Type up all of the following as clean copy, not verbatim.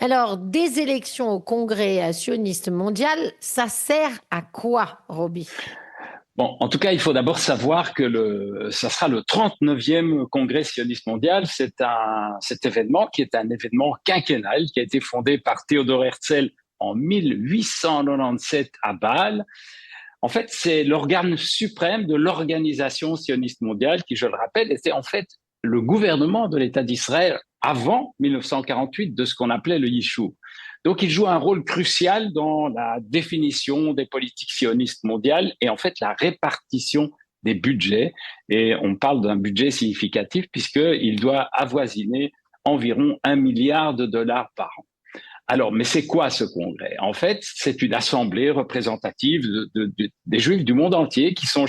Alors, des élections au Congrès sioniste mondial, ça sert à quoi, Roby? Bon, en tout cas, il faut d'abord savoir que ça sera le 39e congrès sioniste mondial. Cet événement qui est un événement quinquennal qui a été fondé par Théodore Herzl en 1897 à Bâle. En fait, c'est l'organe suprême de l'organisation sioniste mondiale qui, je le rappelle, était en fait le gouvernement de l'État d'Israël avant 1948 de ce qu'on appelait le Yishuv. Donc, il joue un rôle crucial dans la définition des politiques sionistes mondiales et en fait la répartition des budgets. Et on parle d'un budget significatif puisqu'il doit avoisiner environ 1 milliard de dollars par an. Alors, mais c'est quoi ce congrès? En fait, c'est une assemblée représentative des Juifs du monde entier qui sont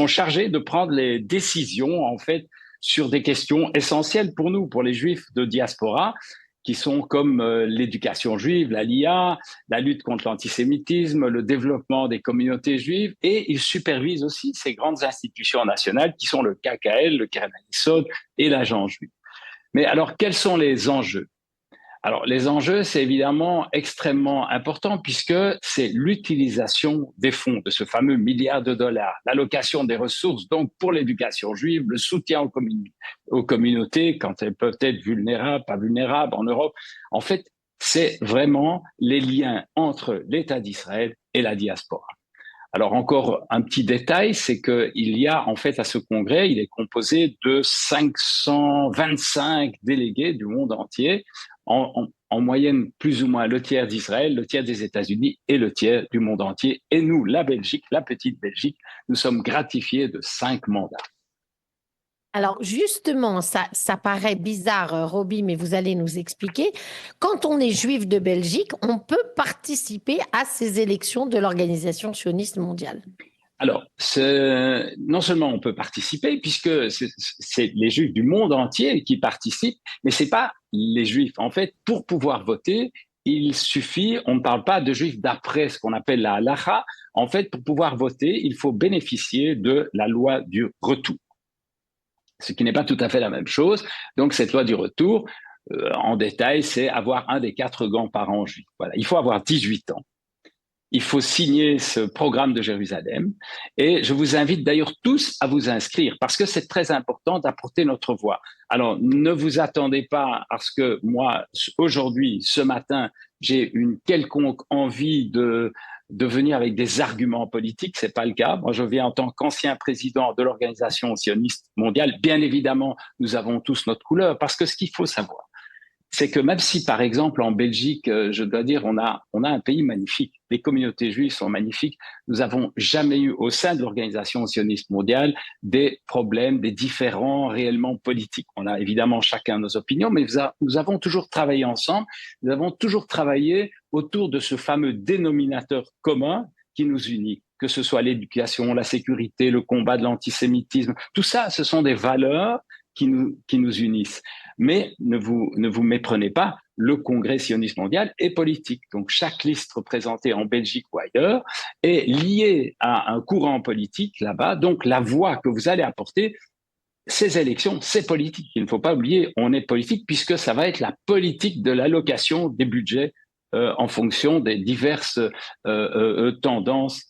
chargés de prendre les décisions, en fait, sur des questions essentielles pour nous, pour les Juifs de diaspora, qui sont comme l'éducation juive, l'ALIA, la lutte contre l'antisémitisme, le développement des communautés juives, et ils supervisent aussi ces grandes institutions nationales qui sont le KKL, le Keren Hayesod et l'Agence juive. Mais alors, quels sont les enjeux? Alors, les enjeux, c'est évidemment extrêmement important puisque c'est l'utilisation des fonds, de ce fameux milliard de dollars, l'allocation des ressources, donc pour l'éducation juive, le soutien aux communautés quand elles peuvent être vulnérables, pas vulnérables en Europe. En fait, c'est vraiment les liens entre l'État d'Israël et la diaspora. Alors encore un petit détail, c'est qu'il y a en fait à ce congrès, il est composé de 525 délégués du monde entier, en moyenne plus ou moins le tiers d'Israël, le tiers des États-Unis et le tiers du monde entier. Et nous, la Belgique, la petite Belgique, nous sommes gratifiés de 5 mandats. Alors justement, ça paraît bizarre, Roby, mais vous allez nous expliquer. Quand on est juif de Belgique, on peut participer à ces élections de l'Organisation sioniste mondiale. Alors, non seulement on peut participer, puisque c'est les Juifs du monde entier qui participent, mais c'est pas les Juifs. En fait, pour pouvoir voter, il suffit, on ne parle pas de Juifs d'après ce qu'on appelle la halacha. En fait, pour pouvoir voter, il faut bénéficier de la loi du retour, ce qui n'est pas tout à fait la même chose. Donc, cette loi du retour, en détail, c'est avoir un des 4 grands-parents juifs. Voilà, il faut avoir 18 ans. Il faut signer ce programme de Jérusalem et je vous invite d'ailleurs tous à vous inscrire parce que c'est très important d'apporter notre voix. Alors, ne vous attendez pas à ce que moi, aujourd'hui, ce matin, j'ai une quelconque envie de venir avec des arguments politiques. C'est pas le cas. Moi, je viens en tant qu'ancien président de l'Organisation sioniste mondiale. Bien évidemment, nous avons tous notre couleur parce que ce qu'il faut savoir, c'est que même si, par exemple, en Belgique, je dois dire, on a un pays magnifique, les communautés juives sont magnifiques, nous n'avons jamais eu au sein de l'Organisation sioniste mondiale des problèmes, des différends réellement politiques. On a évidemment chacun nos opinions, mais nous avons toujours travaillé ensemble, nous avons toujours travaillé autour de ce fameux dénominateur commun qui nous unit, que ce soit l'éducation, la sécurité, le combat de l'antisémitisme, tout ça, ce sont des valeurs qui nous unissent. Mais ne vous méprenez pas, le Congrès sioniste mondial est politique. Donc chaque liste représentée en Belgique ou ailleurs est liée à un courant politique là-bas. Donc la voix que vous allez apporter, ces élections, c'est politique. Il ne faut pas oublier, on est politique puisque ça va être la politique de l'allocation des budgets en fonction des diverses tendances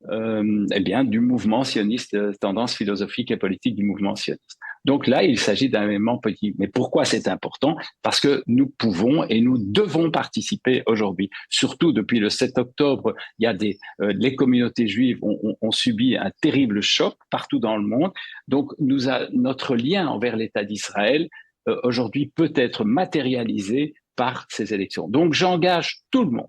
eh bien, du mouvement sioniste, tendance philosophique et politique du mouvement sioniste. Donc là, il s'agit d'un élément politique. Mais pourquoi c'est important? Parce que nous pouvons et nous devons participer aujourd'hui. Surtout depuis le 7 octobre, il y a les communautés juives ont subi un terrible choc partout dans le monde. Donc notre lien envers l'État d'Israël aujourd'hui peut être matérialisé par ces élections. Donc j'engage tout le monde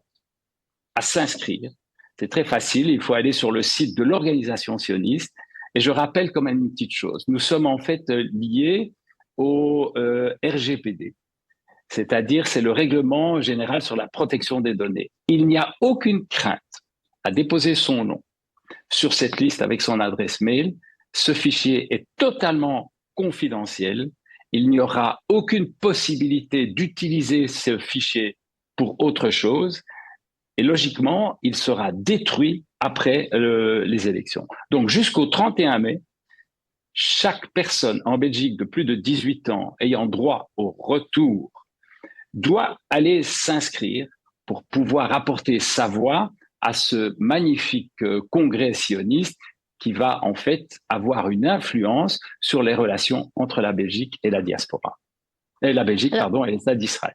à s'inscrire. C'est très facile, il faut aller sur le site de l'organisation sioniste. Et je rappelle quand même une petite chose, nous sommes en fait liés au RGPD, c'est-à-dire c'est le règlement général sur la protection des données. Il n'y a aucune crainte à déposer son nom sur cette liste avec son adresse mail. Ce fichier est totalement confidentiel. Il n'y aura aucune possibilité d'utiliser ce fichier pour autre chose. Et logiquement, il sera détruit après les élections. Donc jusqu'au 31 mai, chaque personne en Belgique de plus de 18 ans ayant droit au retour doit aller s'inscrire pour pouvoir apporter sa voix à ce magnifique congrès sioniste qui va en fait avoir une influence sur les relations entre la Belgique et la diaspora. Et la Belgique, Alors, pardon, et l'État d'Israël.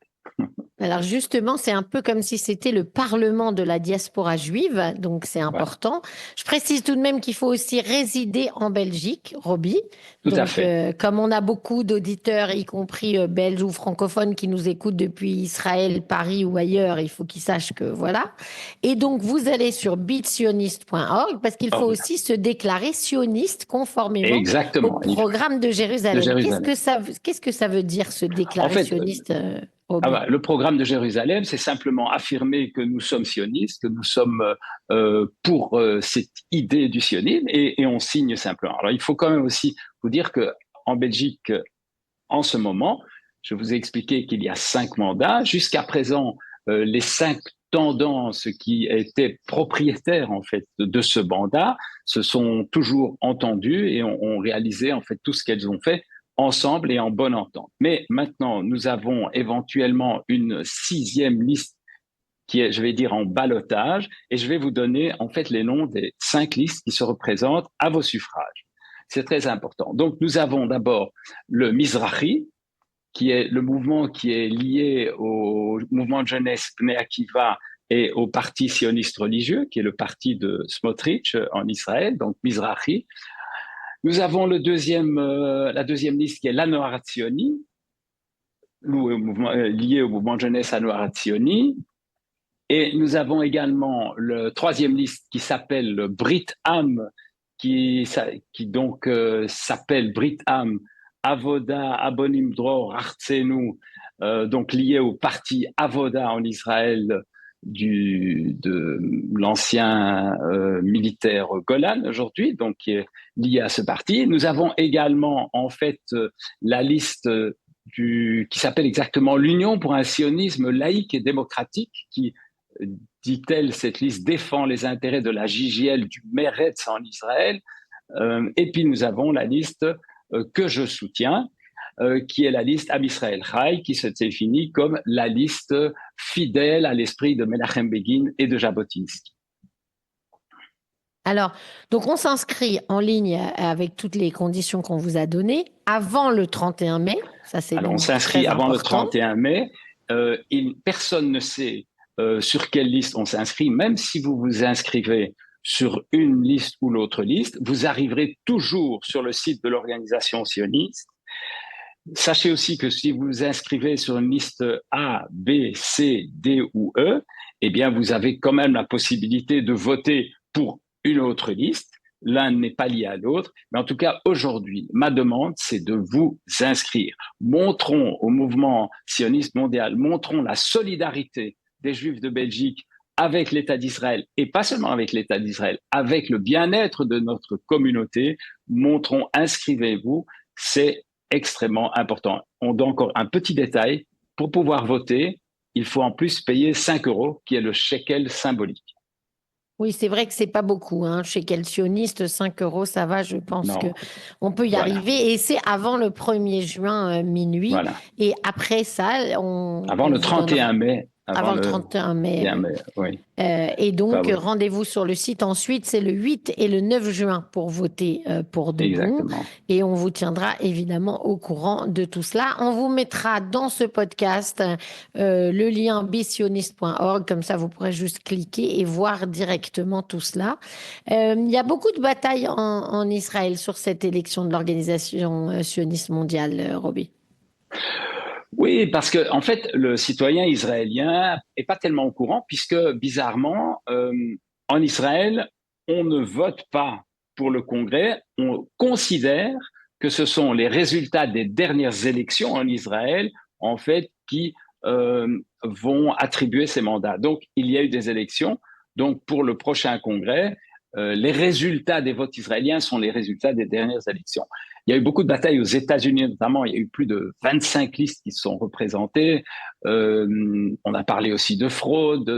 Alors justement, c'est un peu comme si c'était le parlement de la diaspora juive, donc c'est Voilà, important. Je précise tout de même qu'il faut aussi résider en Belgique, Roby. tout à Donc fait. comme on a beaucoup d'auditeurs, y compris belges ou francophones, qui nous écoutent depuis Israël, Paris ou ailleurs, il faut qu'ils sachent que voilà. Et donc vous allez sur bitsioniste.org parce qu'il faut Or, aussi se déclarer sioniste conformément au exactement, programme de de Jérusalem. Jérusalem. Qu'est-ce que ça veut dire se En déclarer fait, sioniste, Roby? le programme de Jérusalem, c'est simplement affirmer que nous sommes sionistes, que nous sommes pour cette idée du sionisme, et on signe simplement. Alors, il faut quand même aussi vous dire que en Belgique, en ce moment, je vous ai expliqué qu'il y a 5 mandats. Jusqu'à présent, les 5 tendances qui étaient propriétaires en fait de ce mandat se sont toujours entendues et ont réalisé en fait tout ce qu'elles ont fait ensemble et en bonne entente. Mais maintenant, nous avons éventuellement une 6e liste qui est, je vais dire, en ballottage, et je vais vous donner en fait les noms des 5 listes qui se représentent à vos suffrages. C'est très important. Donc, nous avons d'abord le Mizrahi, qui est le mouvement qui est lié au mouvement de jeunesse Bnei Akiva et au parti sioniste religieux, qui est le parti de Smotrich en Israël, donc Mizrahi. Nous avons la deuxième liste qui est l'Anoar Hatzioni, lié au mouvement de jeunesse Anoar Hatzioni. Et nous avons également le troisième liste qui s'appelle Brit Am, qui donc s'appelle Brit Am Avoda Abonim Dror Artsenu, donc lié au parti Avoda en Israël de l'ancien militaire Golan aujourd'hui, donc qui est lié à ce parti. Nous avons également en fait la liste qui s'appelle exactement l'Union pour un sionisme laïque et démocratique, qui, dit-elle, cette liste défend les intérêts de la JJL du Meretz en Israël. Et puis nous avons la liste que je soutiens, qui est la liste Am Israël Chai, qui se définit comme la liste fidèle à l'esprit de Menachem Begin et de Jabotinsky. Alors, donc on s'inscrit en ligne avec toutes les conditions qu'on vous a données avant le 31 mai. Ça, c'est Alors, on donc s'inscrit très avant le important. 31 mai. Personne ne sait sur quelle liste on s'inscrit. Même si vous vous inscrivez sur une liste ou l'autre liste, vous arriverez toujours sur le site de l'organisation sioniste. Sachez aussi que si vous vous inscrivez sur une liste A, B, C, D ou E, eh bien, vous avez quand même la possibilité de voter pour une autre liste. L'un n'est pas lié à l'autre. Mais en tout cas, aujourd'hui, ma demande, c'est de vous inscrire. Montrons au mouvement sioniste mondial, montrons la solidarité des Juifs de Belgique avec l'État d'Israël, et pas seulement avec l'État d'Israël, avec le bien-être de notre communauté. Montrons, inscrivez-vous. C'est extrêmement important. On donne encore un petit détail. Pour pouvoir voter, il faut en plus payer 5 euros, qui est le shekel symbolique. Oui, c'est vrai que c'est pas beaucoup, hein. Chez quel sioniste, 5 euros, ça va. Je pense que Non, on peut y voilà, arriver. Et c'est avant le 1er juin, minuit. voilà. Et après ça, Avant on le vous 31 donnera mai, avant avant le le 31 mai. 31 mai, oui. Et Bah donc, oui, rendez-vous sur le site ensuite, c'est le 8 et le 9 juin pour voter pour de bon. exactement. Et on vous tiendra évidemment au courant de tout cela. On vous mettra dans ce podcast le lien bissioniste.org, comme ça vous pourrez juste cliquer et voir directement tout cela. Il y a beaucoup de batailles en Israël sur cette élection de l'organisation sioniste mondiale, Roby. Oui, parce que en fait, le citoyen israélien est pas tellement au courant, puisque bizarrement, en Israël, on ne vote pas pour le Congrès. On considère que ce sont les résultats des dernières élections en Israël, en fait, qui vont attribuer ces mandats. Donc, il y a eu des élections. Donc, pour le prochain Congrès, les résultats des votes israéliens sont les résultats des dernières élections. Il y a eu beaucoup de batailles aux États-Unis, notamment. Il y a eu plus de 25 listes qui sont représentées. On a parlé aussi de fraude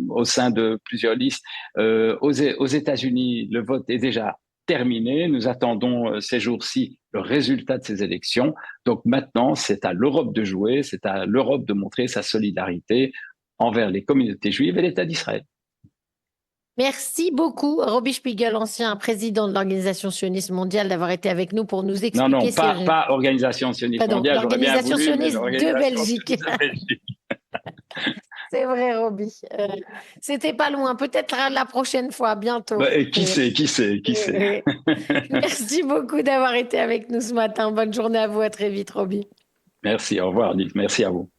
au sein de plusieurs listes. Aux États-Unis, le vote est déjà terminé. Nous attendons ces jours-ci le résultat de ces élections. Donc maintenant, c'est à l'Europe de jouer, c'est à l'Europe de montrer sa solidarité envers les communautés juives et l'État d'Israël. Merci beaucoup, Roby Spiegel, ancien président de l'Organisation sioniste mondiale, d'avoir été avec nous pour nous expliquer Non, pas Organisation sioniste mondiale, j'aurais bien l'Organisation voulu, mais sioniste de Belgique. de Belgique. C'est vrai, Roby. C'était pas loin. Peut-être la prochaine fois, bientôt. Qui sait. Merci beaucoup d'avoir été avec nous ce matin. Bonne journée à vous. À très vite, Roby. Merci, au revoir, Nick. Merci à vous.